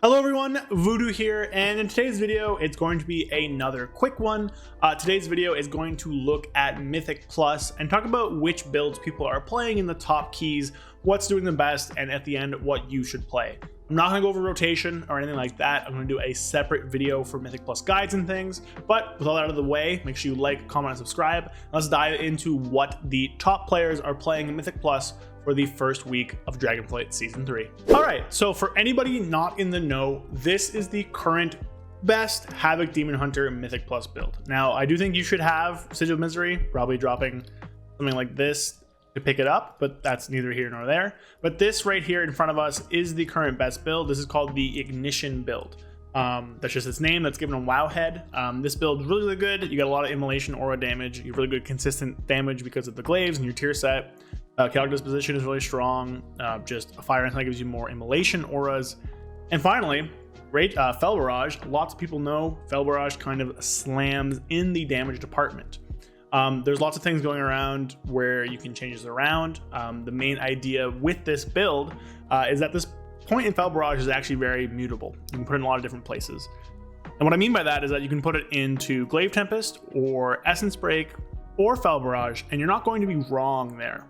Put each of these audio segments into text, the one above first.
Hello everyone, Voodoo here, and in today's video it's going to be another quick one. Today's video is going to look at Mythic Plus and talk about which builds people are playing in the top keys, what's doing the best, and at the end what you should play. I'm not going to go over rotation or anything like that. I'm going to do a separate video for Mythic Plus guides and things, but with all that out of the way, make sure you like, comment, and subscribe. Let's dive into what the top players are playing in Mythic Plus for the first week of Dragonflight Season 3. Alright, so for anybody not in the know, this is the current best Havoc Demon Hunter Mythic Plus build. Now, I do think you should have Sigil of Misery, probably dropping something like this to pick it up, but that's neither here nor there. But this right here in front of us is the current best build. This is called the Ignition build. That's just its name that's given a wow head. This build is really, really good. You got a lot of immolation aura damage. You have really good consistent damage because of the glaives and your tier set. Chaotic Disposition is really strong. Just a fire anti gives you more immolation auras. And finally, Fel Barrage. Lots of people know Fel Barrage kind of slams in the damage department. There's lots of things going around where you can change this around. The main idea with this build is that this point in Fel Barrage is actually very mutable. You can put it in a lot of different places. And what I mean by that is that you can put it into Glaive Tempest or Essence Break or Fel Barrage, and you're not going to be wrong there.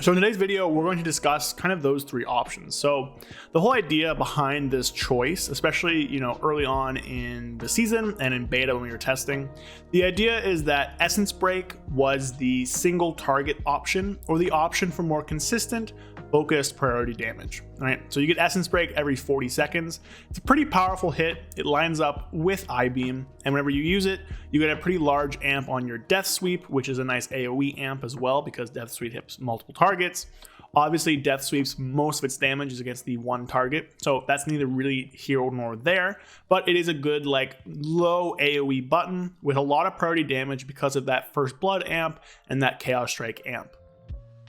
So in today's video, we're going to discuss kind of those three options. So the whole idea behind this choice, especially, early on in the season and in beta when we were testing, the idea is that Essence Break was the single target option or the option for more consistent, focused priority damage, right? So you get Essence Break every 40 seconds. It's a pretty powerful hit. It lines up with I-Beam, and whenever you use it, you get a pretty large amp on your Death Sweep, which is a nice AoE amp as well because Death Sweep hits multiple targets. Obviously, Death Sweep's most of its damage is against the one target, so that's neither really here nor there, but it is a good low AoE button with a lot of priority damage because of that First Blood amp and that Chaos Strike amp.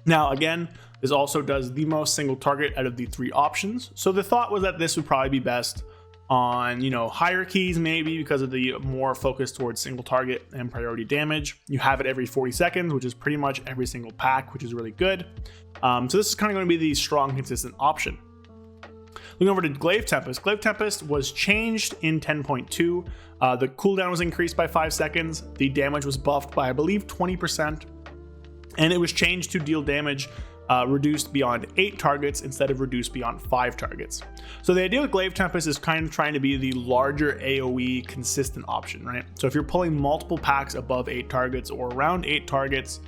Now, again, this also does the most single target out of the three options. So the thought was that this would probably be best on, higher keys maybe because of the more focus towards single target and priority damage. You have it every 40 seconds, which is pretty much every single pack, which is really good. So this is kind of going to be the strong, consistent option. Looking over to Glaive Tempest. Glaive Tempest was changed in 10.2. The cooldown was increased by 5 seconds. The damage was buffed by, I believe, 20%. And it was changed to deal damage reduced beyond 8 targets instead of reduced beyond 5 targets. So the idea with Glaive Tempest is kind of trying to be the larger AoE consistent option, right? So if you're pulling multiple packs above 8 targets or around 8 targets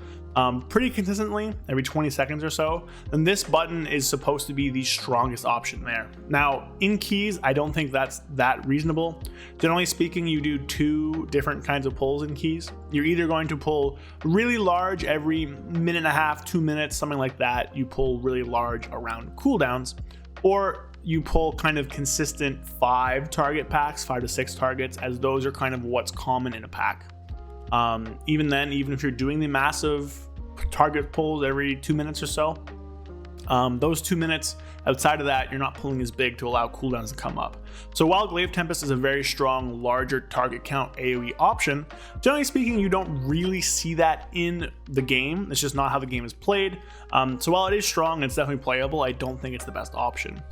pretty consistently every 20 seconds or so, then this button is supposed to be the strongest option there. Now, in keys, I don't think that's that reasonable. Generally speaking, you do 2 different kinds of pulls in keys. You're either going to pull really large every minute and a half, 2 minutes, something like that. You pull really large around cooldowns, or you pull kind of consistent 5 target packs, 5 to 6 targets, as those are kind of what's common in a pack. Even then, even if you're doing the massive target pulls every 2 minutes or so, those 2 minutes outside of that, you're not pulling as big to allow cooldowns to come up. So while Glaive Tempest is a very strong, larger target count AoE option, generally speaking, you don't really see that in the game. It's just not how the game is played. So while it is strong and it's definitely playable, I don't think it's the best option.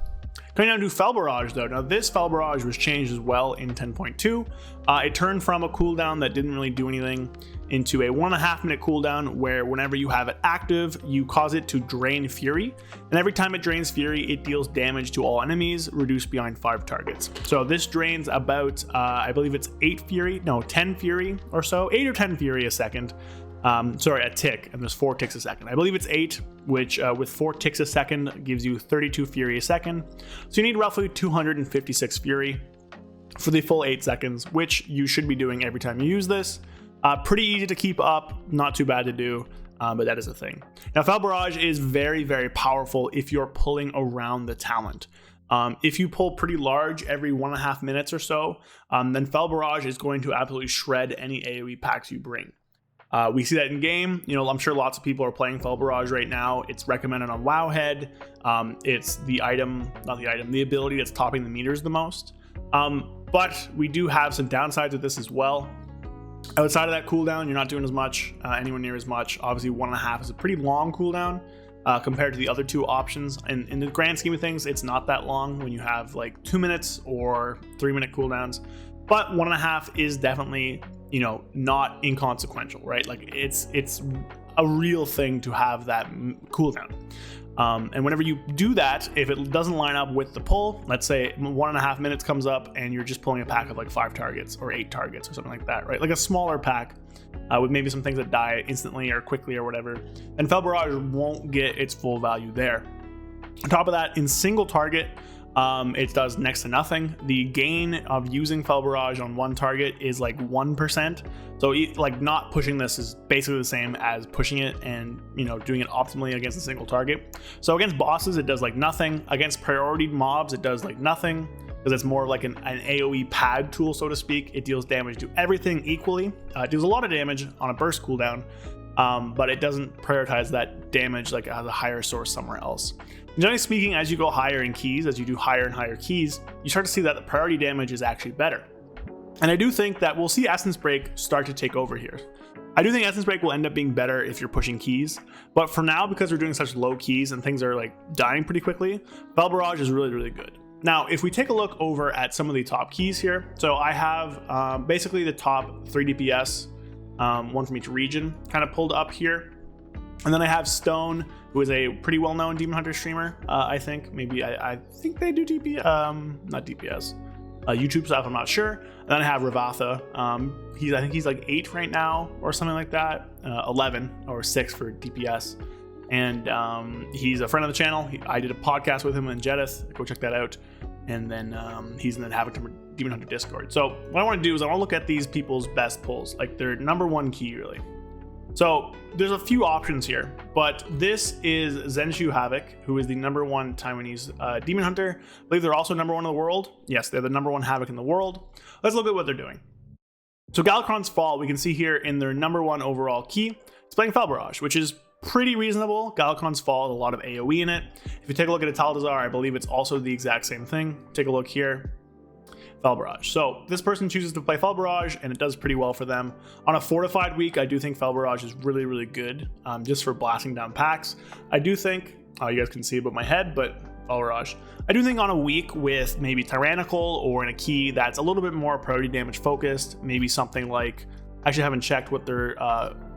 Coming down to Fel Barrage though. Now this Fel Barrage was changed as well in 10.2. It turned from a cooldown that didn't really do anything into a 1.5 minute cooldown where whenever you have it active, you cause it to drain Fury. And every time it drains Fury, it deals damage to all enemies, reduced beyond 5 targets. So this drains about, I believe it's 10 Fury or so, 8 or 10 Fury a second. A tick, and there's 4 ticks a second. I believe it's 8, which with 4 ticks a second gives you 32 Fury a second. So you need roughly 256 Fury for the full 8 seconds, which you should be doing every time you use this. Pretty easy to keep up, not too bad to do, but that is a thing. Now, Fel Barrage is very, very powerful if you're pulling around the talent. If you pull pretty large every 1.5 minutes or so, then Fel Barrage is going to absolutely shred any AoE packs you bring. We see that in game. I'm sure lots of people are playing Fel Barrage right now. It's recommended on Wowhead. It's the ability that's topping the meters the most. But we do have some downsides with this as well. Outside of that cooldown, you're not doing as much, anywhere near as much. Obviously, 1.5 is a pretty long cooldown. compared to the other two options. And in the grand scheme of things, it's not that long when you have like 2 minutes or 3 minute cooldowns, but 1.5 is definitely, you know, not inconsequential, right? Like it's a real thing to have that cooldown. And whenever you do that, if it doesn't line up with the pull, let's say 1.5 minutes comes up and you're just pulling a pack of like 5 targets or 8 targets or something like that, right? Like a smaller pack with maybe some things that die instantly or quickly or whatever, and Fel Barrage won't get its full value there. On top of that, in single target, it does next to nothing. The gain of using Fel Barrage on one target is like 1%. So like not pushing this is basically the same as pushing it and, you know, doing it optimally against a single target. So against bosses, it does like nothing. Against priority mobs, it does like nothing, because it's more like an AoE pad tool, so to speak. It deals damage to everything equally. It deals a lot of damage on a burst cooldown, but it doesn't prioritize that damage like as a higher source somewhere else. Generally speaking, as you go higher in keys, as you do higher and higher keys, you start to see that the priority damage is actually better. And I do think that we'll see Essence Break start to take over here. I do think Essence Break will end up being better if you're pushing keys, but for now, because we're doing such low keys and things are like dying pretty quickly, Fel Barrage is really, really good. Now, if we take a look over at some of the top keys here, so I have basically the top 3 DPS, one from each region, kind of pulled up here. And then I have Stone, who is a pretty well-known Demon Hunter streamer, I think. Maybe I think they do DPS, not DPS, YouTube stuff, I'm not sure. And then I have Ravatha. I think he's like 8 right now or something like that, 11 or 6 for DPS. And he's a friend of the channel. I did a podcast with him in Jedith. Go check that out. And then he's in the Havoc Demon Hunter Discord. So what I want to do is I want to look at these people's best pulls, like their number one key, really. So there's a few options here, but this is Zenshu Havoc, who is the number 1 Taiwanese Demon Hunter. I believe they're also number 1 in the world. Yes, they're the number 1 Havoc in the world. Let's look at what they're doing. So Galakrond's Fall, we can see here in their number 1 overall key, it's playing Fel Barrage, which is pretty reasonable. Galakrond's Fall has a lot of AoE in it. If you take a look at Ataldazar, I believe it's also the exact same thing. Take a look here. Fel Barrage. So this person chooses to play Fel Barrage, and it does pretty well for them. On a fortified week, I do think Fel Barrage is really, really good, just for blasting down packs. I do think, you guys can see above my head, but Fel Barrage. I do think on a week with maybe Tyrannical or in a key that's a little bit more priority damage focused, maybe something like, I actually haven't checked what their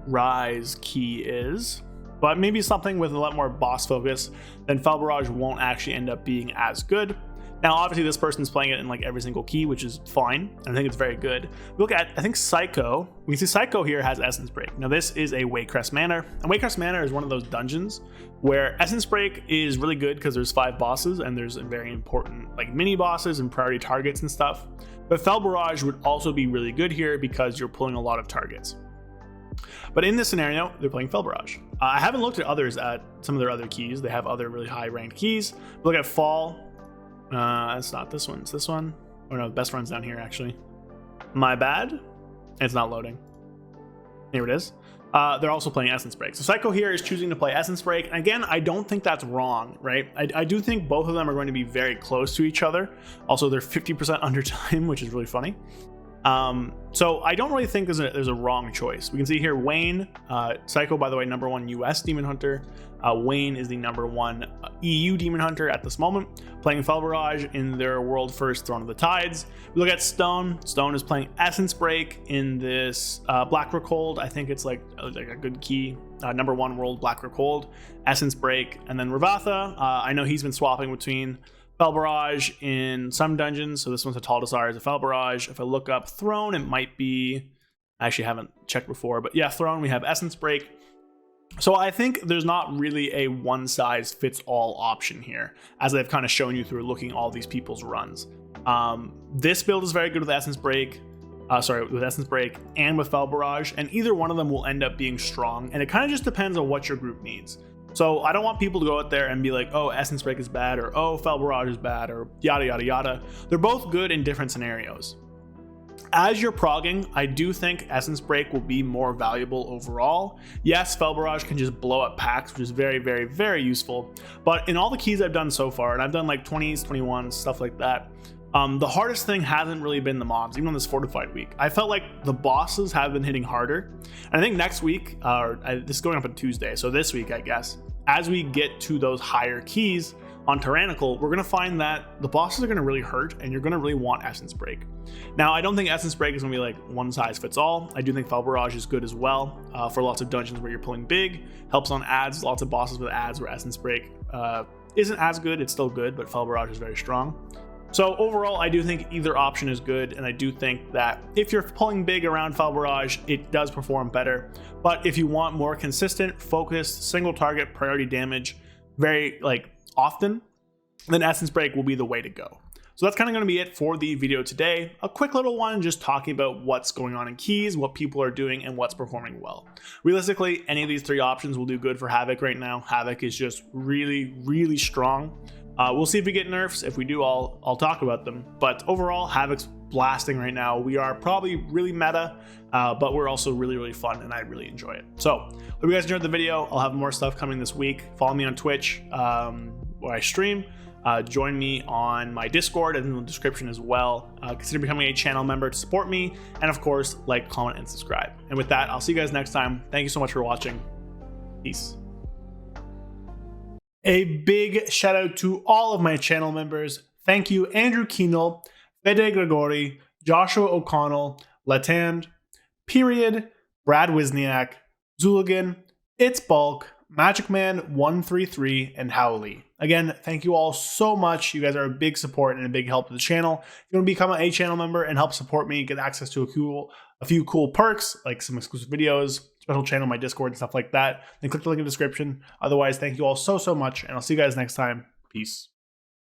Rise key is, but maybe something with a lot more boss focus, then Fel Barrage won't actually end up being as good. Now, obviously, this person's playing it in like every single key, which is fine. And I think it's very good. We look at, I think Psycho. We can see Psycho here has Essence Break. Now, this is a Waycrest Manor. And Waycrest Manor is one of those dungeons where Essence Break is really good because there's 5 bosses and there's very important like mini bosses and priority targets and stuff. But Fel Barrage would also be really good here because you're pulling a lot of targets. But in this scenario, they're playing Fel Barrage. I haven't looked at others at some of their other keys. They have other really high ranked keys. Look at Fall. It's not this one. It's this one. Oh no, the best run's down here actually. My bad. It's not loading. Here it is. They're also playing Essence Break. So Psycho here is choosing to play Essence Break. And again, I don't think that's wrong, right? I do think both of them are going to be very close to each other. Also, they're 50% under time, which is really funny. So I don't really think there's a wrong choice. We can see here Wayne, Psycho, by the way, number 1 US Demon Hunter. Wayne is the number 1 EU Demon Hunter at this moment, playing Fel Barrage in their world first Throne of the Tides. We look at Stone. Stone is playing Essence Break in this Black Recold. I think it's like a good key. Number 1 world Black Recold, Essence Break, and then Ravatha. I know he's been swapping between Fel Barrage in some dungeons, so this one's a Ataldazar as a Fel Barrage. If I look up Throne, it might be, I actually haven't checked before, but yeah, Throne, we have Essence Break. So I think there's not really a one-size-fits-all option here, as I've kind of shown you through looking at all these people's runs. This build is very good with Essence Break, with Essence Break and with Fel Barrage, and either one of them will end up being strong, and it kind of just depends on what your group needs. So I don't want people to go out there and be like, oh, Essence Break is bad, or oh, Fel Barrage is bad, or yada, yada, yada. They're both good in different scenarios. As you're progging, I do think Essence Break will be more valuable overall. Yes, Fel Barrage can just blow up packs, which is very, very, very useful. But in all the keys I've done so far, and I've done like 20s, 21s, stuff like that, the hardest thing hasn't really been the mobs, even on this fortified week. I felt like the bosses have been hitting harder. And I think next week, this is going up on Tuesday, so this week, I guess, as we get to those higher keys on Tyrannical, we're going to find that the bosses are going to really hurt and you're going to really want Essence Break. Now, I don't think Essence Break is going to be like one size fits all. I do think Fel Barrage is good as well for lots of dungeons where you're pulling big. Helps on ads, lots of bosses with ads where Essence Break isn't as good. It's still good, but Fel Barrage is very strong. So overall, I do think either option is good, and I do think that if you're pulling big around Fel Barrage, it does perform better. But if you want more consistent, focused, single target priority damage very often, then Essence Break will be the way to go. So that's kind of going to be it for the video today. A quick little one just talking about what's going on in keys, what people are doing, and what's performing well. Realistically, any of these three options will do good for Havoc right now. Havoc is just really, really strong. We'll see if we get nerfs. If we do, I'll talk about them. But overall, Havoc's blasting right now. We are probably really meta, but we're also really, really fun, and I really enjoy it. So, hope you guys enjoyed the video. I'll have more stuff coming this week. Follow me on Twitch, where I stream. Join me on my Discord and in the description as well. Consider becoming a channel member to support me. And of course, like, comment, and subscribe. And with that, I'll see you guys next time. Thank you so much for watching. Peace. A big shout out to all of my channel members. Thank you, Andrew Keenel, Fede Gregori, Joshua O'Connell, Latand, Period, Brad Wisniak, Zuligan, It's Bulk, Magic Man 133, and Howley. Again, thank you all so much. You guys are a big support and a big help to the channel. If you want to become a channel member and help support me, get access to a few cool perks, like some exclusive videos, special channel, my Discord, and stuff like that, then click the link in the description. Otherwise, thank you all so much, and I'll see you guys next time. Peace.